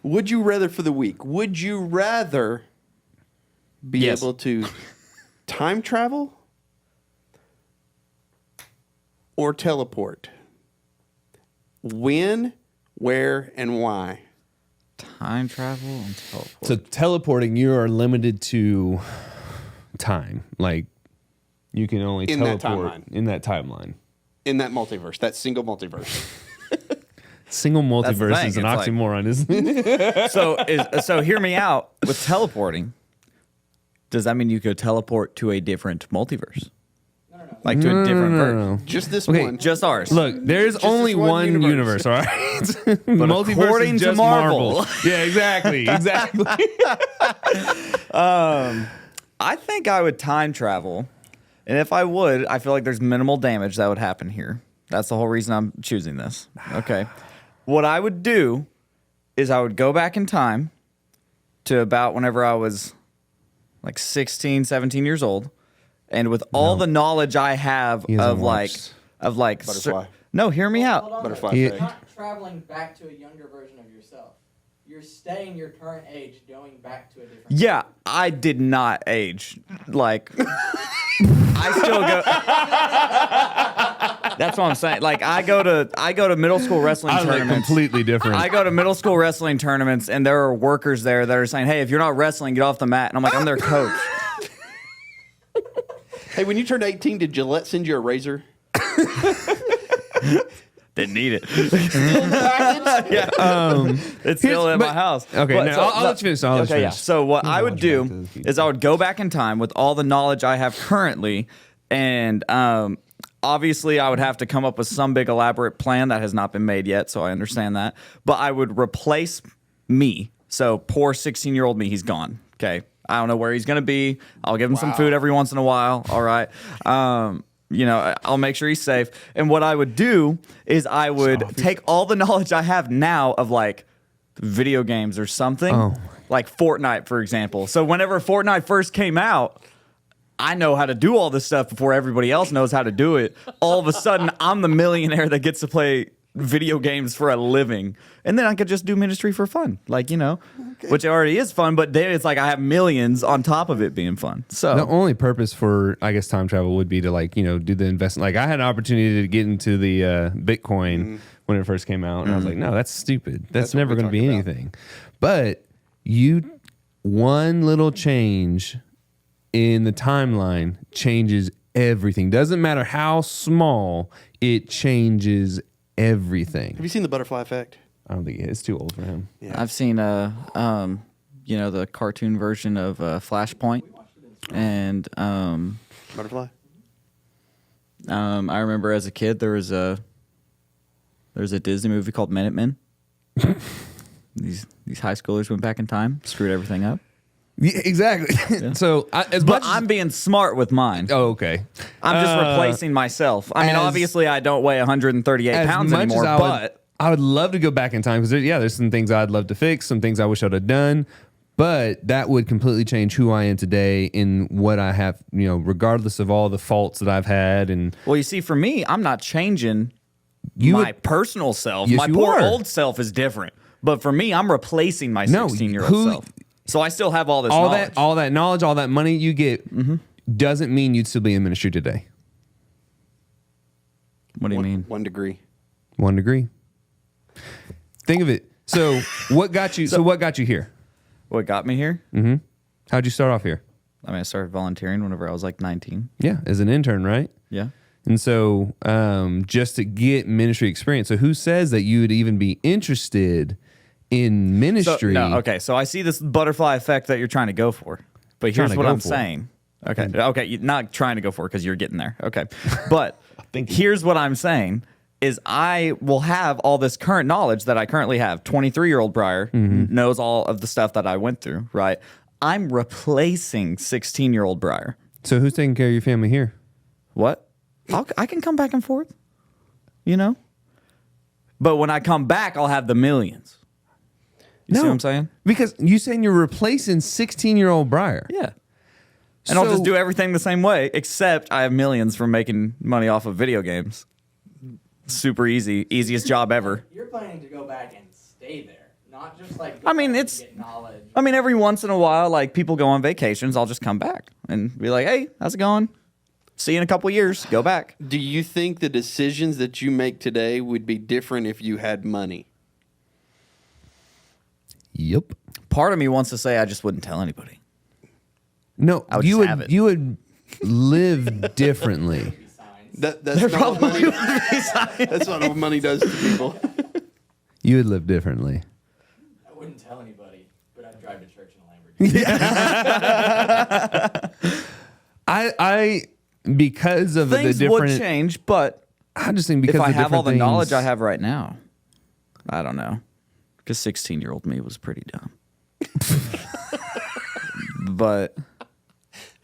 Would you rather for the week? Would you rather be able to time travel or teleport? When, where, and why? Time travel and teleport. So teleporting, you are limited to time. Like you can only teleport in that timeline. In that multiverse, that single multiverse. Single multiverse is an oxymoron, isn't it? So hear me out with teleporting. Does that mean you could teleport to a different multiverse? Like to a different version? Just this one. Just ours. Look, there's only one universe, all right? But according to Marvel. Yeah, exactly. I think I would time travel. And if I would, I feel like there's minimal damage that would happen here. That's the whole reason I'm choosing this. Okay. What I would do is I would go back in time to about whenever I was like 16, 17 years old. And with all the knowledge I have of Butterfly. No, hear me out. Hold on. Butterfly You're effect. not traveling back to a younger version of yourself. You're staying your current age, going back to a different. Yeah, I did not age. Like, I still go. That's what I'm saying. Like, I go to middle school wrestling tournaments. Completely different. I go to middle school wrestling tournaments, and there are workers there that are saying, "Hey, if you're not wrestling, get off the mat." And I'm like, I'm their coach. Hey, when you turned 18, did Gillette send you a razor? Didn't need it. It's still in my house. Okay, But- now I'll let you finish. I'll let you Okay, yeah. finish. So what I would do is I would go back in time with all the knowledge I have currently, and obviously I would have to come up with some big elaborate plan that has not been made yet, so I understand that. But I would replace me. So poor 16-year-old me, he's gone. Okay. I don't know where he's going to be. I'll give him some food every once in a while. All right. I'll make sure he's safe. And what I would do is I would take all the knowledge I have now of like video games or something, like Fortnite, for example. So whenever Fortnite first came out, I know how to do all this stuff before everybody else knows how to do it. All of a sudden, I'm the millionaire that gets to play video games for a living. And then I could just do ministry for fun, like, which already is fun, but then it's like I have millions on top of it being fun. So the only purpose for, I guess, time travel would be to do the investment. Like I had an opportunity to get into the Bitcoin when it first came out, and I was like, no, that's stupid. That's never going to be anything. But one little change in the timeline changes everything. Doesn't matter how small, it changes everything. Have you seen the butterfly effect? I don't think it's too old for him. Yeah. I've seen the cartoon version of Flashpoint, and Butterfly? I remember as a kid there was a Disney movie called Minutemen. These high schoolers went back in time, screwed everything up. Yeah, exactly. Yeah. So, I'm being smart with mine. Oh, okay. I'm just replacing myself. I mean, obviously, I don't weigh 138 pounds anymore, but I would love to go back in time because there's some things I'd love to fix, some things I wish I'd have done, but that would completely change who I am today in what I have, regardless of all the faults that I've had. And well, you see, for me, I'm not changing my personal self. Yes, my poor old self is different, but for me, I'm replacing my 16-year-old self. So I still have all this knowledge. All that knowledge, all that money you get doesn't mean you'd still be in ministry today. What do you mean? 1 degree. 1 degree. Think of it. So what got you? So what got you here? What got me here? Mm-hmm. How'd you start off here? I mean, I started volunteering whenever I was like 19. Yeah, as an intern, right? Yeah. And so just to get ministry experience. So who says that you would even be interested in ministry? So I see this butterfly effect that you're trying to go for, but here's what I'm saying. Okay, you're not trying to go for it because you're getting there. Okay, but here's what I'm saying is I will have all this current knowledge that I currently have. 23-year-old Briar knows all of the stuff that I went through, right? I'm replacing 16-year-old Briar. So who's taking care of your family here? What? I can come back and forth, But when I come back, I'll have the millions. You see what I'm saying? Because you saying you're replacing 16-year-old Briar. Yeah. And I'll just do everything the same way, except I have millions from making money off of video games. Super easy. Easiest job ever. You're planning to go back and stay there, Not just like. I mean, to it's- get knowledge. I mean, every once in a while, like people go on vacations, I'll just come back and be like, "Hey, how's it going? See you in a couple years. Go back." Do you think the decisions that you make today would be different if you had money? Yep. Part of me wants to say I just wouldn't tell anybody. No, I would you just would have it. you would live differently. Signs. That's not what money. That's not what money does to people. You would live differently. I wouldn't tell anybody, but I'd drive to church in a Lamborghini. I because of Things the would different. change, but I just think because if I of have all the different knowledge I things- have right now, I don't know. Because 16-year-old me was pretty dumb. But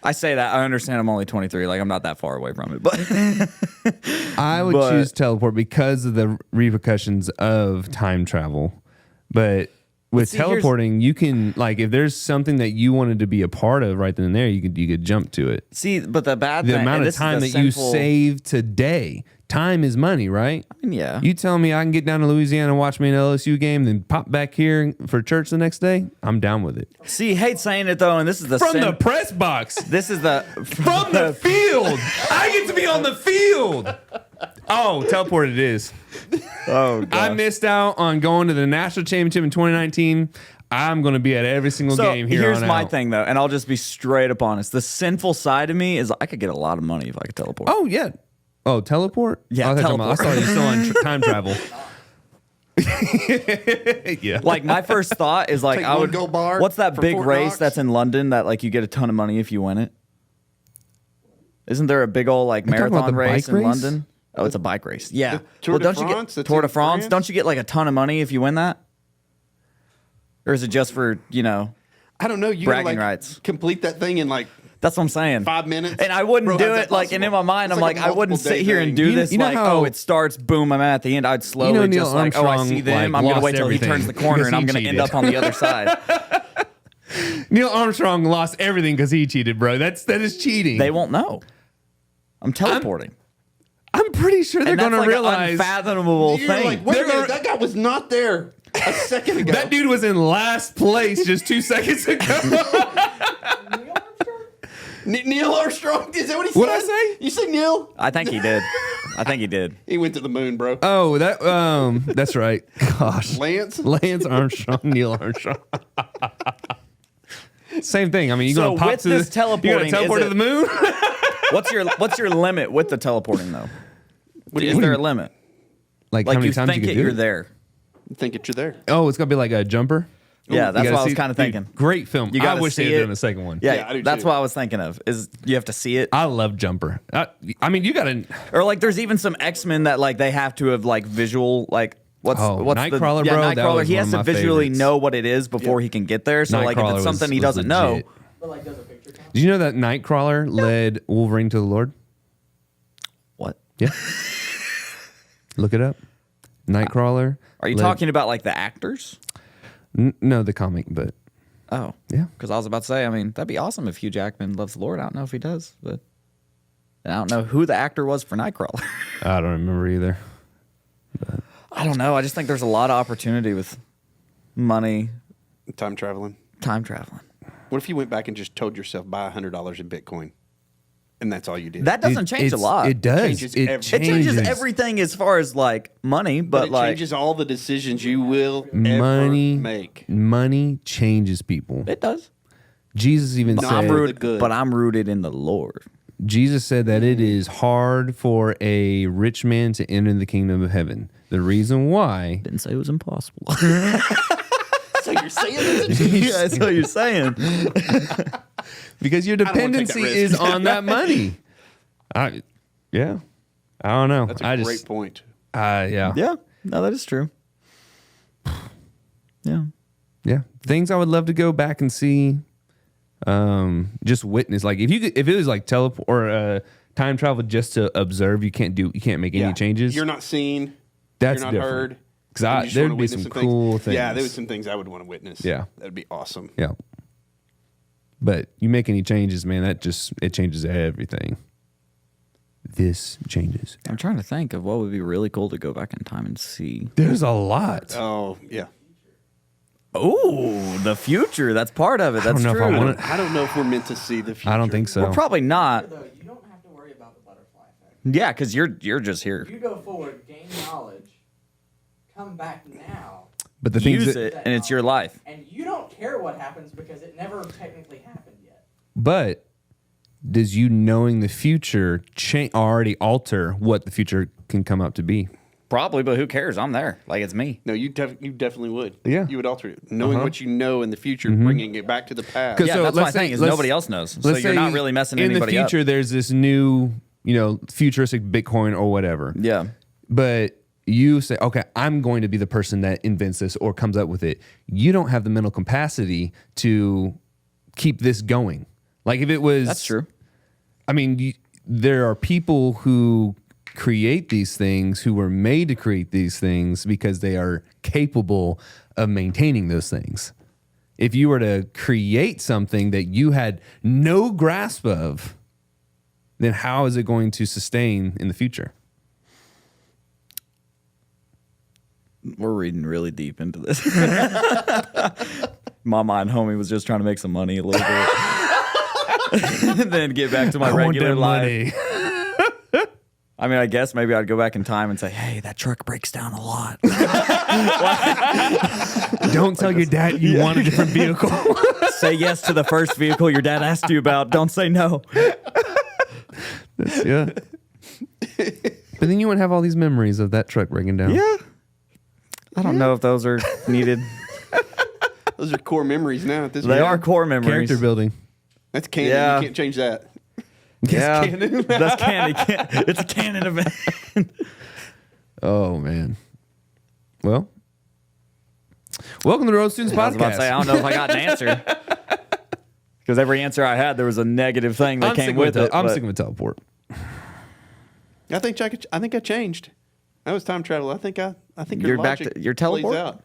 I say that I understand I'm only 23. Like I'm not that far away from it. But I would But- choose teleport because of the repercussions of time travel. But with see, here's- teleporting, you can like if there's something that you wanted to be a part of right then and there, you could jump to it. see, but the bad The thing, amount and of this is time the that you sinful- save today. Time is money, right? Yeah. You tell me I can get down to Louisiana and watch me an LSU game, then pop back here for church the next day. I'm down with it. See, hate saying it though, and this is the From sin- the press box, This is the from the field. I get to be on the field. Oh, teleport it is. Oh, I missed out on going to the national championship in 2019. I'm going to be at every single So game here here's on my out. thing though, and I'll just be straight up honest. The sinful side of me is I could get a lot of money if I could teleport. Oh yeah. Oh, teleport? Yeah, I thought teleport. I saw you still on time travel. Yeah. Like my first thought is like Take I one would gold bar What's that for big Fort race Knox? that's in London that like you get a ton of money if you win it? Isn't there a big old like talking about marathon the race bike in race? London? Oh, it's a bike race. Yeah. The Tour de don't France you get that's Tour in de France? France? Don't you get like a ton of money if you win that? Or is it just for, I don't know. You Bragging gotta, like, rights. complete that thing in like that's what I'm saying. 5 minutes. And I wouldn't Bro, do how's it that like, and in my possible? mind, It's I'm like like, a I wouldn't multiple sit day here and thing. do You- this you know like, how- oh, it starts, boom, I'm at the end. I'd slowly Neil just like, oh, I Armstrong, see them. like, I'm going to lost wait till everything he turns the corner because and I'm he going to end cheated. up on the other side. Neil Armstrong lost everything because he cheated, bro. That is cheating. They won't know. I'm teleporting. I'm pretty sure they're And that's going like to an realize unfathomable You're thing. like, wait a They're minute, gonna- that guy was not there a second ago. that dude was in last place just 2 seconds ago. Neil Armstrong. Is that what he said? What'd I say? You say Neil? I think he did. I think he did. He went to the moon, bro. Oh, that's right. Gosh. Lance. Lance Armstrong, Neil Armstrong. Same thing. I mean, you So going to pop with to this you teleporting, gonna teleport is to the moon? What's your limit with the teleporting though? Is there a limit? Like how Like many you times think you it, can do you're it? there. Think it you're there. Oh, it's gonna be like a jumper. Yeah, You that's gotta what I was see- kind of dude, thinking. Great film. You I gotta wish they see had it. done a second one. Yeah, Yeah, I do that's too. what I was thinking of. Is you have to see it, I love jumper. I mean, you gotta. or like there's even some X-Men that like they have to have like visual like. What's Nightcrawler, yeah, bro, that Nightcrawler. was He one has of to my visually favorites. know what it is before he can get there. So like if Nightcrawler it's something was- he was doesn't legit. know, But like, does a picture count? Did you know that Nightcrawler led Wolverine to the Lord? what? Yeah. Look it up. Nightcrawler. Are you led- talking about like the actors? No, the comic, but Oh, yeah. because I was about to say, I mean, that'd be awesome if Hugh Jackman loves the Lord. I don't know if he does, but and I don't know who the actor was for Nightcrawler. I don't remember either. I don't know. I just think there's a lot of opportunity with money, Time traveling. time traveling. What if you went back and just told yourself buy $100 in Bitcoin, and that's all you did? That doesn't change a lot. It does. Changes It everything. It changes everything as far as like money, but, it like changes all the decisions you will Money ever make. Money changes people. it does. Jesus even Not I'm said. for the rooted, good. but I'm rooted in the Lord. Jesus said that it is hard for a rich man to enter the kingdom of heaven. The reason why. Didn't say it was impossible. So you're saying it's a Yeah, that's what you're saying. Because your don't wanna take that dependency risk. is on that money. Yeah. I don't know. That's a I great just, point. yeah. Yeah, no, that is true. Yeah. Yeah. Things I would love to go back and see. Just witness. Like if it was like teleport or time travel just to observe, you can't make any changes. You're not seen. That's you're not different. heard. 'Cause and you just there'd wanna be witness some cool things. Yeah, there was some things I would want to witness. Yeah. That'd be awesome. Yeah. But you make any changes, man, it changes everything. This changes. I'm trying to think of what would be really cool to go back in time and see. There's a lot. Oh, yeah. Oh, the future. That's part of it. That's don't know if true. I wanna- I don't know if we're meant to see the future. I don't think so. We're probably not. Though, you don't have to worry about the butterfly effect. Yeah, because you're just here. You go forward, gain knowledge, come back now, But the thing Use is, it, and it's your life. and you don't care what happens because it never technically happened yet. but does you knowing the future already alter what the future can come up to be? Probably, but who cares? I'm there. Like, it's me. No, you definitely would. Yeah. You would alter it. Knowing what you know in the future, bringing it back to the past. 'Cause Yeah, so that's my let's say- thing is let's- nobody else knows. So Let's you're not say really messing in anybody the future, up. there's this new, futuristic Bitcoin or whatever. Yeah. But you say, okay, I'm going to be the person that invents this or comes up with it. You don't have the mental capacity to keep this going. Like if it was, That's true. I mean, there are people who create these things who were made to create these things because they are capable of maintaining those things. If you were to create something that you had no grasp of, then how is it going to sustain in the future? We're reading really deep into this. My mind, homie, was just trying to make some money a little bit. And then get back to my regular life. I mean, I guess maybe I'd go back in time and say, hey, that truck breaks down a lot. Don't tell your dad you want a different vehicle. Say yes to the first vehicle your dad asked you about. Don't say no. Yeah. But then you wouldn't have all these memories of that truck breaking down. Yeah. I don't know if those are needed. Those are core memories now. At this They point. are core memories. Character building. That's canon. Yeah. You can't change that. Yeah. canon. That's canon. It's a canon event. Oh, man. Well, welcome to the Road Students I was Podcast. about to say, I don't know if I got an answer. Because every answer I had, there was a negative thing that came with it. I'm but- sticking with teleport. I think I changed. That was time travel. I think your You're back logic to- you're plays teleport? out.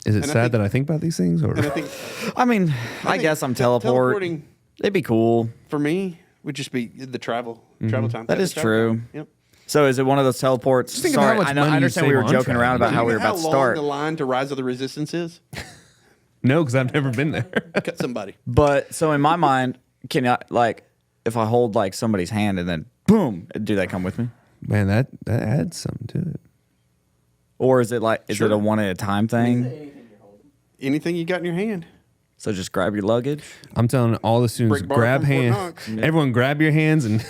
Is it And I sad think- that I think about these things? Or And I think I mean, I think guess I'm teleport. teleporting It'd be cool. for me would just be the travel time. That is Travel true. time. Yep. So is it one of those teleports? think of how Sorry, much I know. money I you understand we save were on joking travel. around about Do how you we know were about to how long start. the line to Rise of the Resistance is? no, because I've never been there. Cut somebody. But so in my mind, can I like if I hold like somebody's hand and then boom, do they come with me? Man, that adds something to it. Or is it like is Sure. it a one at a time thing? Anything you're holding. Anything you got in your hand. So just grab your luggage. I'm telling all the students, Break bar grab from Fort hands. Knox. Everyone, grab your hands and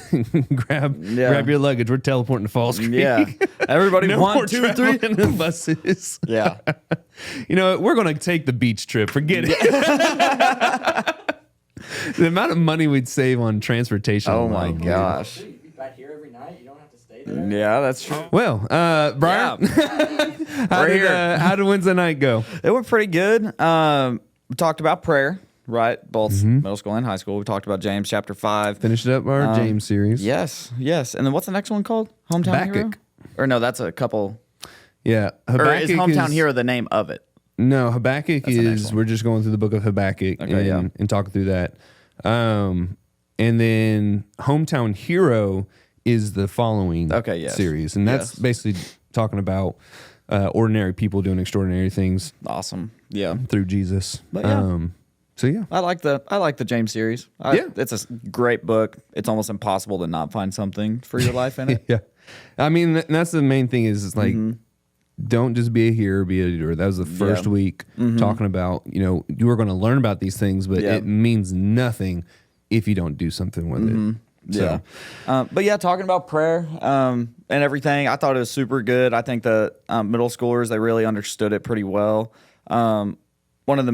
grab your luggage. We're teleporting to Falls Creek. Yeah. Everybody No one, more 2, 3. traveling in the buses. Yeah. You know what? We're going to take the beach trip. Forget it. The amount of money we'd save on transportation. Oh my alone. gosh. You'd be back here every night. You don't have to stay there. Yeah, that's true. Well, Brian, We're here. how did Wednesday night go? It went pretty good. We talked about prayer, right? Both Mm-hmm. middle school and high school. We talked about James chapter 5. Finished up our James series. Yes, yes. And then what's the next one called? Hometown Hero? Habakkuk. Or no, that's a couple. Yeah. Or is Hometown is- Hero the name of it? No, Habakkuk That's the next is, one. we're just going through the book of Habakkuk Okay, yeah. and talking through that. And then Hometown Hero is the following Okay, yes. series. And that's Yes. basically talking about ordinary people doing extraordinary things Awesome. Yeah. through Jesus. But yeah. So yeah. I like the James series. Yeah. It's a great book. It's almost impossible to not find something for your life in it. Yeah. I mean, that's the main thing is like, don't just be a hearer, be a doer. That was the first Yeah. week talking about, you are going to learn about these things, but Yeah. it means nothing if you don't do something with it. Yeah. But yeah, talking about prayer and everything, I thought it was super good. I think the middle schoolers, they really understood it pretty well. One of the